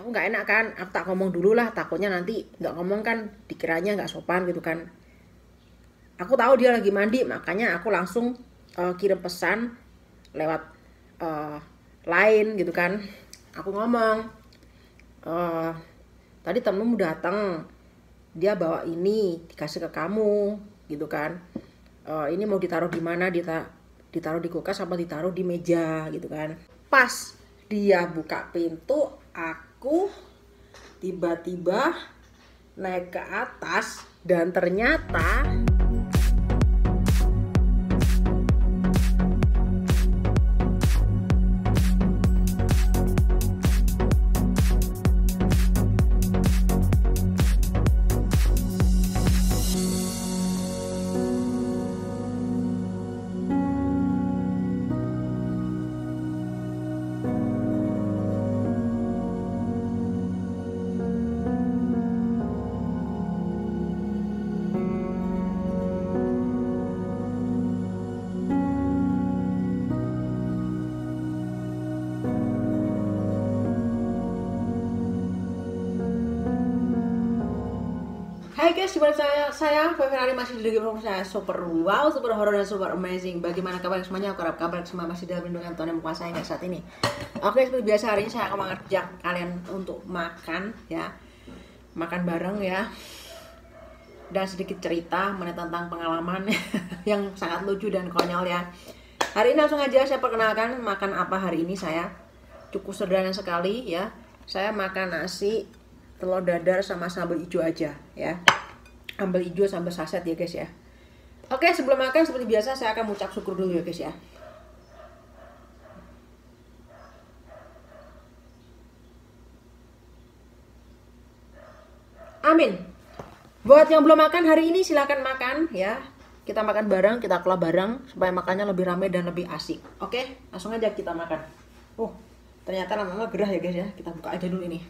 aku nggak enak kan, aku tak ngomong dulu lah, takutnya nanti nggak ngomong kan dikiranya nggak sopan gitu kan. Aku tahu dia lagi mandi, makanya aku langsung kirim pesan lewat uh, line gitu kan. Aku ngomong, uh, tadi temenmu datang, dia bawa ini dikasih ke kamu gitu kan. Ini mau ditaruh di mana, ditaruh di kulkas apa ditaruh di meja gitu kan. Pas dia buka pintu, aku tiba-tiba naik ke atas dan ternyata hai guys, gimana saya Ferrari masih di game saya super wow, super horror dan super amazing. Bagaimana kabar semuanya? Aku harap kabar semua masih dalam lindungan Tuhan yang menguasai nggak saat ini. Oke, seperti biasa hari ini saya akan mengajak kalian untuk makan ya, makan bareng ya, dan sedikit cerita mengenai tentang pengalaman yang sangat lucu dan konyol ya. Hari ini langsung aja saya perkenalkan makan apa hari ini saya. Cukup sederhana sekali ya. Saya makan nasi, telur dadar sama sambal hijau aja ya. Sambal hijau sambal saset ya guys ya. Oke, sebelum makan seperti biasa saya akan mengucap syukur dulu ya guys ya. Amin. Buat yang belum makan hari ini silahkan makan ya. Kita makan bareng, kita kelola bareng supaya makannya lebih ramai dan lebih asik. Oke, langsung aja kita makan. Ternyata lama-lama gerah ya guys ya. Kita buka aja dulu ini.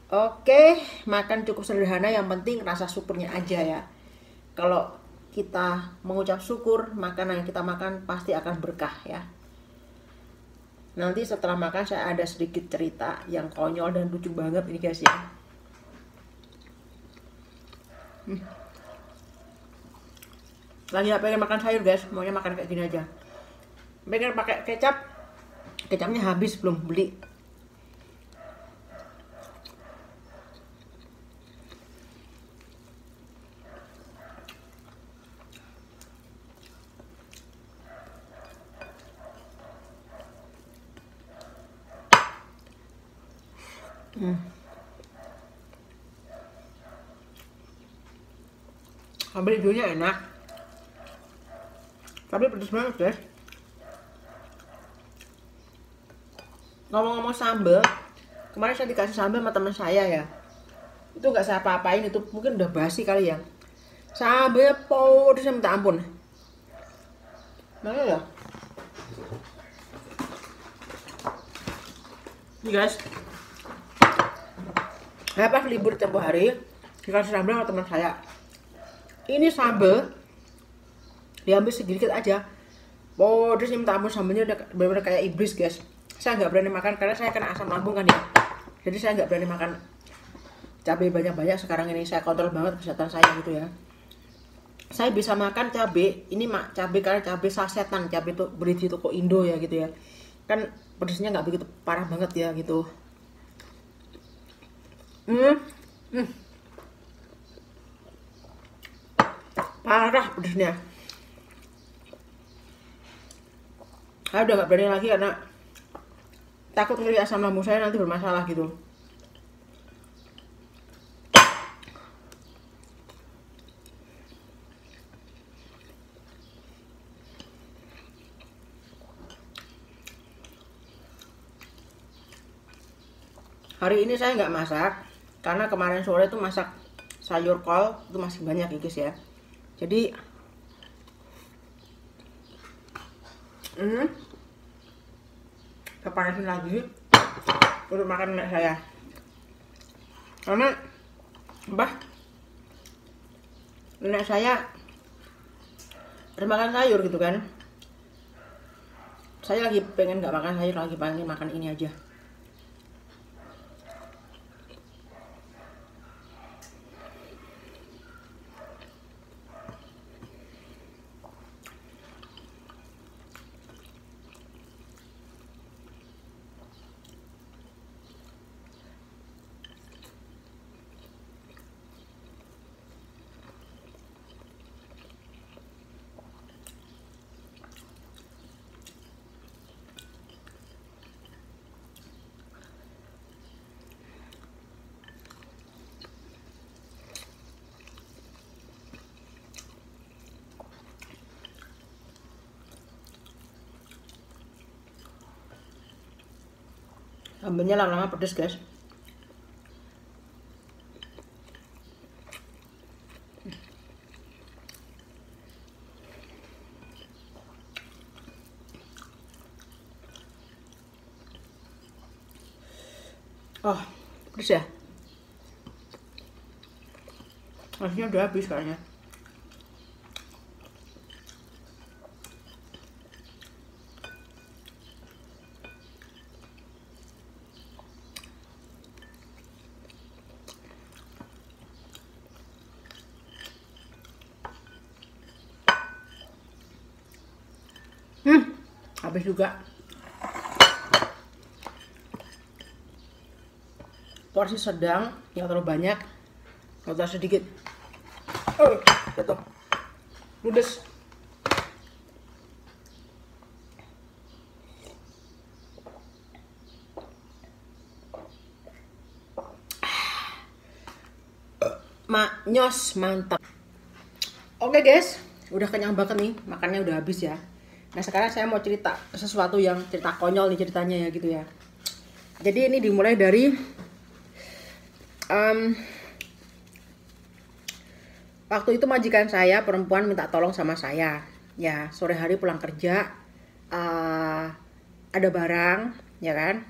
Oke, makan cukup sederhana, yang penting rasa syukurnya aja ya. Kalau kita mengucap syukur, makanan yang kita makan pasti akan berkah ya. Nanti setelah makan saya ada sedikit cerita yang konyol dan lucu banget ini guys ya. Lagi gak pengen makan sayur guys, maunya makan kayak gini aja. Pengen pakai kecap, kecapnya habis belum beli. Sambal hijaunya enak, tapi pedes banget guys. Ngomong-ngomong sambal, kemarin saya dikasih sambal sama teman saya ya. Itu nggak saya apa-apain, itu mungkin udah basi kali ya. Sambalnya pedes minta ampun. Mana ya? Ini guys, saya pas libur tempo hari dikasih sambal sama teman saya. Ini sambal diambil sedikit aja, pedes minta ampun, sambalnya udah benar-benar kayak iblis guys. Saya nggak berani makan karena saya kena asam lambung kan ya. Jadi saya nggak berani makan cabai banyak-banyak sekarang ini. Saya kontrol banget kesehatan saya gitu ya. Saya bisa makan cabai ini cabai karena cabai sasetan, cabai itu beli di toko Indo ya gitu ya. Kan pedesnya nggak begitu parah banget ya gitu. Parah pedesnya. Saya udah nggak berani lagi karena takut ngeri asam lambung saya nanti bermasalah gitu. Hari ini saya nggak masak karena kemarin sore itu masak sayur kol itu masih banyak ya guys ya. Jadi saya panasin lagi untuk makan nenek saya. Karena nenek saya harus makan sayur gitu kan. Saya lagi pengen nggak makan sayur, lagi pengen makan ini aja. Sambalnya lama-lama pedes guys. Oh, pedes ya. Nasinya udah habis kayaknya. Habis juga. Porsi sedang, nggak terlalu banyak, nggak terlalu sedikit. Oh, jatuh. Ludes. Maknyos, mantap. Oke guys, udah kenyang banget nih, makannya udah habis ya. Nah sekarang saya mau cerita sesuatu yang cerita konyol nih ceritanya ya gitu ya. Jadi ini dimulai dari waktu itu majikan saya perempuan minta tolong sama saya. Ya sore hari pulang kerja ada barang ya kan,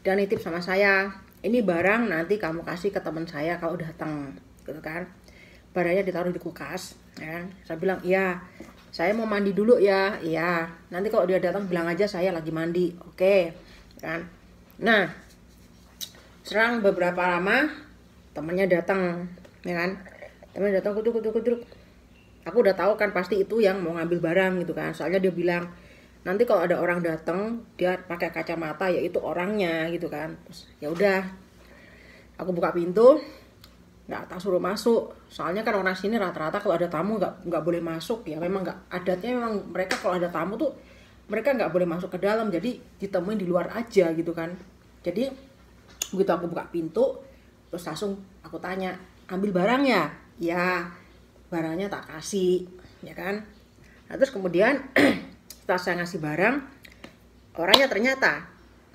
dan nitip sama saya, ini barang nanti kamu kasih ke teman saya kalau datang gitu kan. Barangnya ditaruh di kulkas ya kan. Saya bilang iya, saya mau mandi dulu ya. Iya, nanti kalau dia datang bilang aja saya lagi mandi. Oke kan. Nah serang beberapa lama temannya datang ya kan. Temannya datang kutuk. Aku udah tahu kan pasti itu yang mau ngambil barang gitu kan. Soalnya dia bilang nanti kalau ada orang datang dia pakai kacamata ya itu orangnya gitu kan. Terus ya udah, aku buka pintu, nggak tak suruh masuk. Soalnya kan orang sini rata-rata kalau ada tamu nggak boleh masuk ya. Memang nggak, adatnya memang mereka kalau ada tamu tuh mereka nggak boleh masuk ke dalam, jadi ditemuin di luar aja gitu kan. Jadi begitu aku buka pintu terus langsung aku tanya, ambil barang ya? Ya, barangnya tak kasih ya kan. Nah terus kemudian setelah saya ngasih barang, orangnya ternyata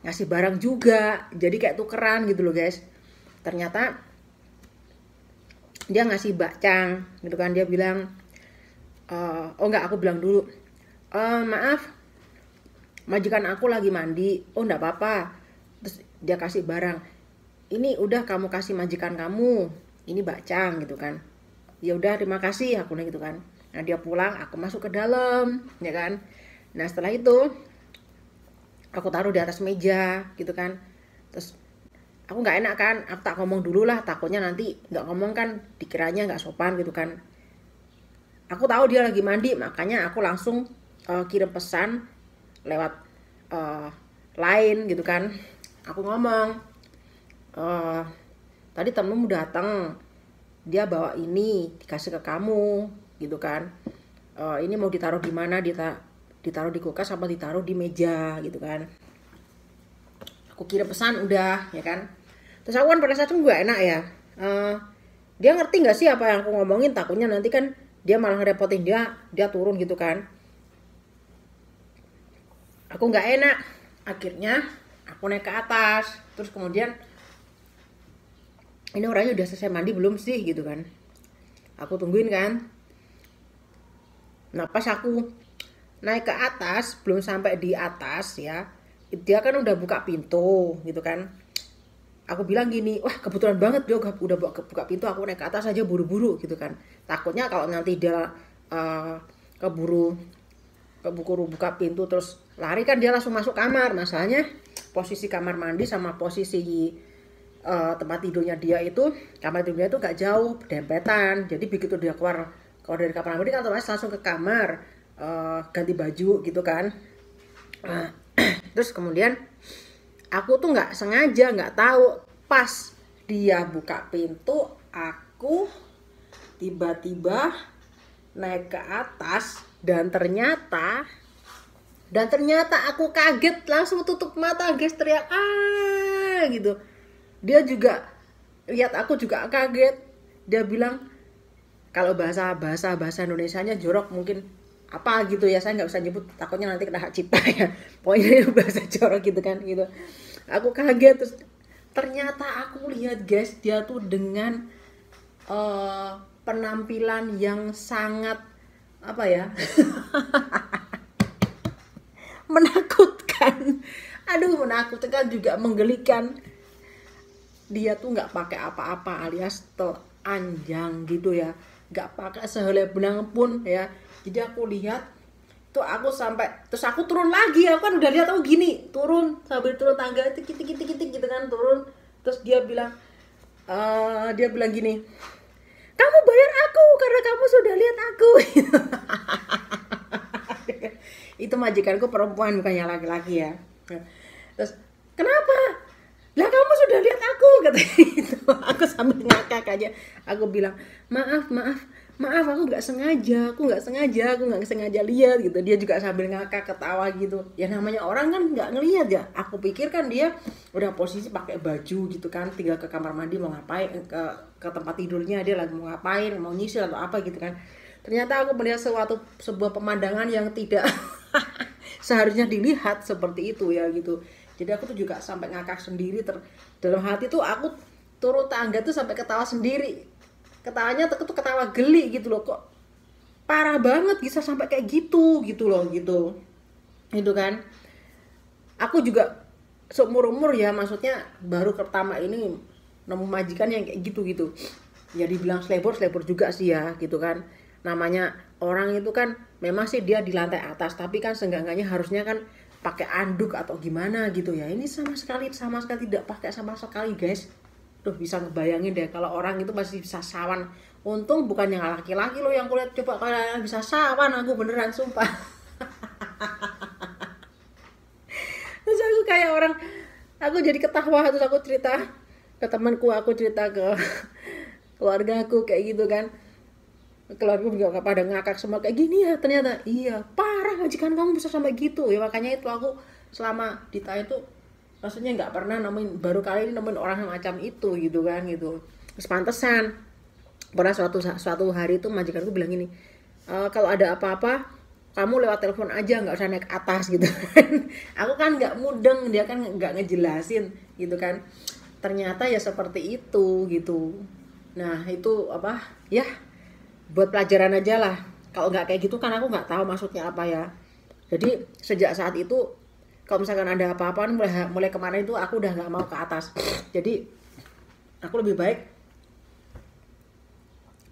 ngasih barang juga, jadi kayak tukeran gitu loh guys. Ternyata dia ngasih bakcang gitu kan. Dia bilang oh enggak, aku bilang dulu maaf majikan aku lagi mandi. Oh enggak apa-apa. Terus dia kasih barang, ini udah kamu kasih majikan kamu, ini bakcang gitu kan. Ya udah terima kasih aku gitu kan. Nah dia pulang, aku masuk ke dalam ya kan. Nah setelah itu aku taruh di atas meja gitu kan. Terus aku nggak enak kan, aku tak ngomong dulu lah, takutnya nanti nggak ngomong kan dikiranya nggak sopan gitu kan. Aku tahu dia lagi mandi, makanya aku langsung kirim pesan lewat line gitu kan. Aku ngomong, tadi temenmu datang, dia bawa ini dikasih ke kamu gitu kan. Ini mau ditaruh di mana, ditaruh di kulkas apa ditaruh di meja gitu kan. Aku kirim pesan udah ya kan. Terus aku kan pada saat itu gak enak ya, dia ngerti gak sih apa yang aku ngomongin, takutnya nanti kan dia malah ngerepotin dia turun gitu kan. Aku gak enak, akhirnya aku naik ke atas. Terus kemudian ini orangnya udah selesai mandi belum sih gitu kan, aku tungguin kan. Nah pas aku naik ke atas, belum sampai di atas ya, dia kan udah buka pintu gitu kan. Aku bilang gini, wah kebetulan banget dia udah buka pintu, aku naik ke atas aja buru-buru gitu kan. Takutnya kalau nanti dia keburu buka pintu terus lari kan dia langsung masuk kamar. Masalahnya posisi kamar mandi sama posisi tempat tidurnya dia itu, kamar tidurnya itu gak jauh, berdempetan. Jadi begitu dia keluar dari kamar mandi kan otomatis langsung ke kamar, ganti baju gitu kan. Terus kemudian aku tuh nggak sengaja, nggak tahu, pas dia buka pintu aku tiba-tiba naik ke atas dan ternyata aku kaget, langsung tutup mata guys, teriak gitu. Dia juga lihat aku juga kaget. Dia bilang, kalau bahasa Indonesianya jorok mungkin apa gitu ya, saya nggak bisa nyebut takutnya nanti kena hak cipta ya. Pokoknya bahasa jorok gitu kan gitu. Aku kaget, terus ternyata aku lihat guys, dia tuh dengan penampilan yang sangat apa ya, menakutkan. Aduh, menakutkan juga menggelikan. Dia tuh nggak pakai apa-apa alias telanjang gitu ya, nggak pakai sehelai benang pun ya. Jadi aku lihat tuh, aku sampai, terus aku turun lagi, aku kan udah lihat aku gini turun sambil turun tangga itu kitik gitu kan, turun. Terus dia bilang gini, kamu bayar aku karena kamu sudah lihat aku. Itu majikanku perempuan bukannya laki-laki ya. Terus kenapa? Lah kamu sudah lihat aku, kata gitu. Aku sambil ngakak aja. Aku bilang maaf, aku nggak sengaja, aku nggak sengaja lihat gitu. Dia juga sambil ngakak ketawa gitu. Ya namanya orang kan nggak ngelihat ya. Aku pikir kan dia udah posisi pakai baju gitu kan, tinggal ke kamar mandi mau ngapain, ke tempat tidurnya dia lagi mau ngapain, mau nyisir atau apa gitu kan. Ternyata aku melihat sebuah pemandangan yang tidak seharusnya dilihat seperti itu ya gitu. Jadi aku tuh juga sampai ngakak sendiri, dalam hati tuh aku turun tangga tuh sampai ketawa sendiri. Ketawanya tuh ketawa geli gitu loh, kok parah banget bisa sampai kayak gitu loh gitu. Itu kan. Aku juga seumur-umur ya, maksudnya baru pertama ini nemu majikan yang kayak gitu. Ya dibilang selebor juga sih ya gitu kan. Namanya orang itu kan memang sih dia di lantai atas, tapi kan seenggak-enggaknya harusnya kan pakai anduk atau gimana gitu ya. Ini sama sekali tidak pakai sama sekali guys. Tuh bisa ngebayangin deh kalau orang itu masih bisa sawan. Untung bukan yang laki-laki loh yang kulihat, coba kalian bisa sawan, aku beneran sumpah. Terus aku kayak orang, aku jadi ketawa, terus aku cerita ke temanku, aku cerita ke keluarga aku kayak gitu kan. Keluarga juga pada ngakak semua, kayak gini ya ternyata. Iya, parah majikan kamu bisa sampai gitu ya. Makanya itu aku selama di Thailand itu maksudnya nggak pernah nemuin, baru kali ini nemuin orang yang macam itu gitu kan gitu. Terus pantesan pernah suatu hari itu majikanku bilang gini, kalau ada apa-apa kamu lewat telepon aja, nggak usah naik atas gitu kan. Aku kan nggak mudeng, dia kan nggak ngejelasin gitu kan. Ternyata ya seperti itu gitu. Nah itu apa ya, buat pelajaran aja lah. Kalau nggak kayak gitu kan aku nggak tahu maksudnya apa ya. Jadi sejak saat itu kalau misalkan ada apa-apa, mulai kemarin itu aku udah nggak mau ke atas. Jadi aku lebih baik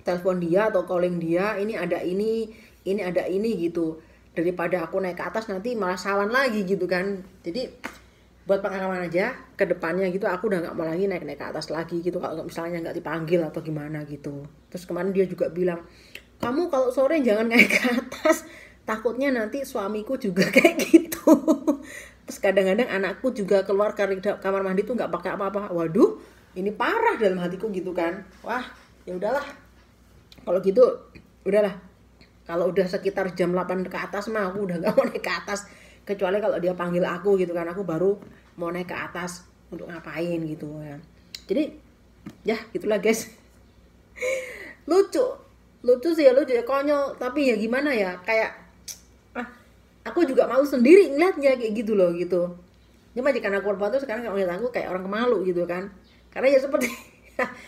telepon dia atau calling dia, ini ada ini gitu, daripada aku naik ke atas nanti malah sawan lagi gitu kan. Jadi buat pengalaman aja ke depannya gitu, aku udah nggak mau lagi naik ke atas lagi gitu kalau misalnya nggak dipanggil atau gimana gitu. Terus kemarin dia juga bilang, kamu kalau sore jangan naik ke atas, takutnya nanti suamiku juga kayak gitu. Terus kadang-kadang anakku juga keluar dari kamar mandi tuh nggak pakai apa-apa. Waduh, ini parah dalam hatiku gitu kan. Wah, ya udahlah, kalau gitu udahlah. Kalau udah sekitar jam 8 ke atas mah aku udah nggak mau naik ke atas. Kecuali kalau dia panggil aku gitu kan, aku baru mau naik ke atas untuk ngapain gitu ya. Jadi ya gitulah guys. lucu sih ya, lucu ya, konyol, tapi ya gimana ya, kayak aku juga malu sendiri ngeliatnya kayak gitu loh gitu. Ini majikan aku perempuan tuh sekarang ngeliat aku kayak orang kemalu gitu kan, karena ya seperti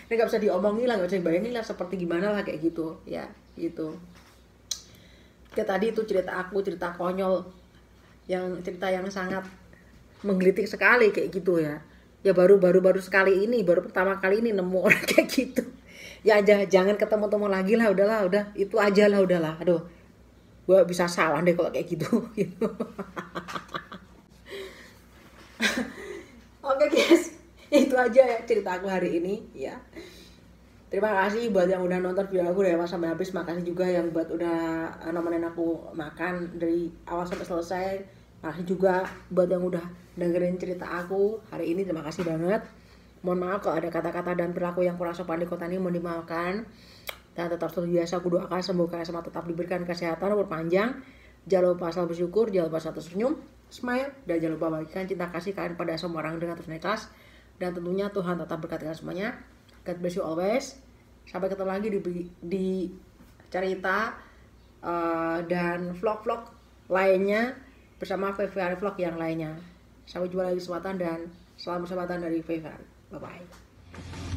nggak bisa diomongin lah, nggak bisa dibayangin lah seperti gimana lah kayak gitu ya gitu. Kayak tadi itu cerita konyol, cerita yang sangat menggelitik sekali kayak gitu ya. Ya baru sekali ini, baru pertama kali ini nemu orang kayak gitu. Ya aja jangan ketemu lagi lah, udah itu aja lah, udahlah. Aduh, gue bisa salah deh kalau kayak gitu. Oke guys, itu aja ya cerita aku hari ini ya. Terima kasih buat yang udah nonton video aku dari awal sampai habis. Makasih juga yang buat udah nemenin aku makan dari awal sampai selesai. Makasih juga buat yang udah dengerin cerita aku hari ini. Terima kasih banget. Mohon maaf kalau ada kata-kata dan perilaku yang kurang sopan di kota ini, mohon dimaafkan. Dan tetap seperti biasa aku doakan semoga semua tetap diberikan kesehatan umur panjang. Jangan lupa selalu bersyukur, jangan lupa selalu senyum, smile, dan jangan lupa bagikan cinta kasih kalian pada semua orang dengan terus ikhlas. Dan tentunya Tuhan tetap berkati kalian semuanya. God bless you always. Sampai ketemu lagi di cerita dan vlog-vlog lainnya bersama VVR Vlog yang lainnya. Sampai jumpa lagi kesempatan dan Salam persahabatan dari Fevran. Bye bye.